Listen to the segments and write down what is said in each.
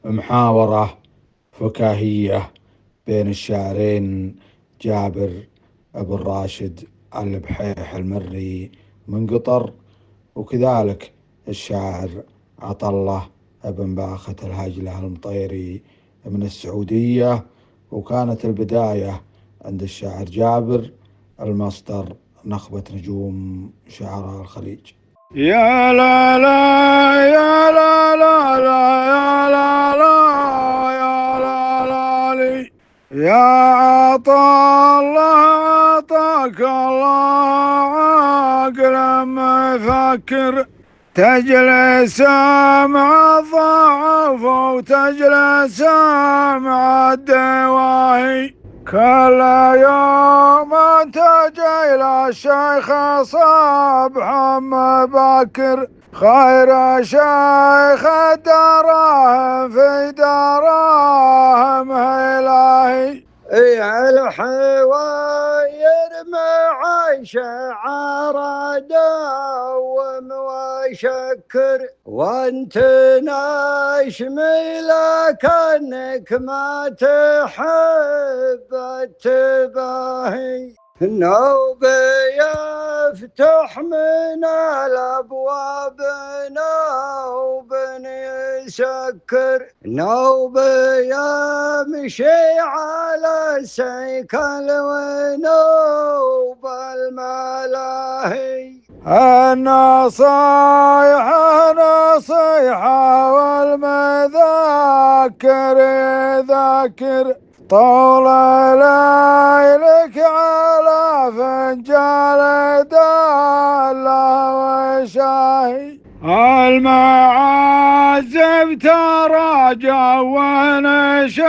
محاورة فكاهية بين الشاعرين جابر بن راشد البحيح المري من قطر، وكذلك الشاعر عطلة بن باخة الهجلة المطيري من السعودية. وكانت البداية عند الشاعر جابر، المصدر نخبة نجوم شعراء الخليج. يا لا لا يا لا لا لا يا لا لا يا لا لا لي يا عطا الله، عطاك الله عقلا مفكر، تجلس مع الضعف وتجلس مع الدواهي، كل يوم تجي إلى الشيخ صبح مبكر، خير شيخ دراهم في دراهم إلهي. يا الحواير مع شعر دوم وشكر، وانت ناشمي لكنك ما تحب التباهي، نوب يفتح من الأبواب نوب يسكر، نوب يمشي على السيكل ونوب الملاهي. النصيحة نصيحة والمذاكر ذاكر، طول ليلك على فنجال دالة وشاهي، المعازب تراجع ونشوفه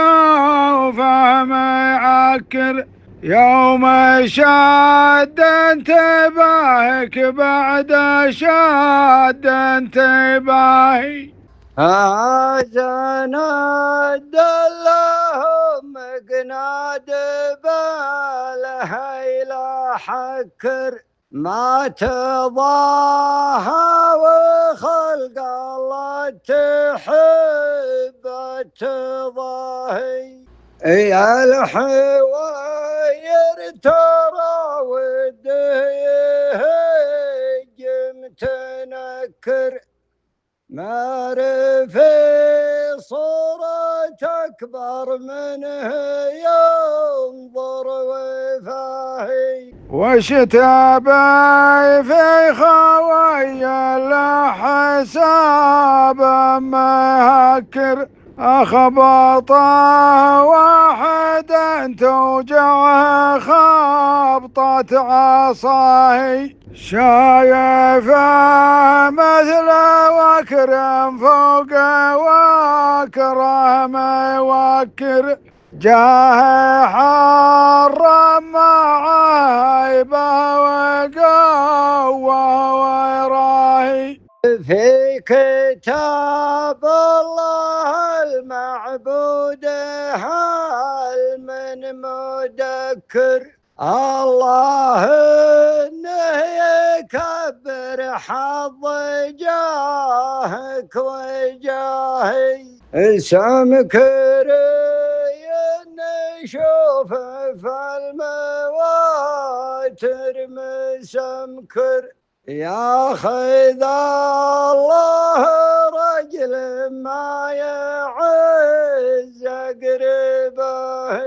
معكر، يوم شاد انتباهك بعد شاد انتباهي. هذا ناد اللهم قناد بالهيلا حكر، ما تضاهى وخلق الله تحب التضاهي. يا الحواير ترى وده يهجم تنكر، ما رفي صورة أكبر منه ينظر وفاهي، وشتابي في خوي لا حساب مهكر، أخبطه واحد توجعه خبطة عصاهي، شايفه مثل وكر فوق وكره موكر، جاه حرم معه هيبة وقوة وراهي. في كتاب الله المعبود هل من مدكر، الله انه يكبر حظ جاهك وجاهي، سمكر نشوف في المواتر مسمكر، ياخذ الله رجل ما يعز قربه.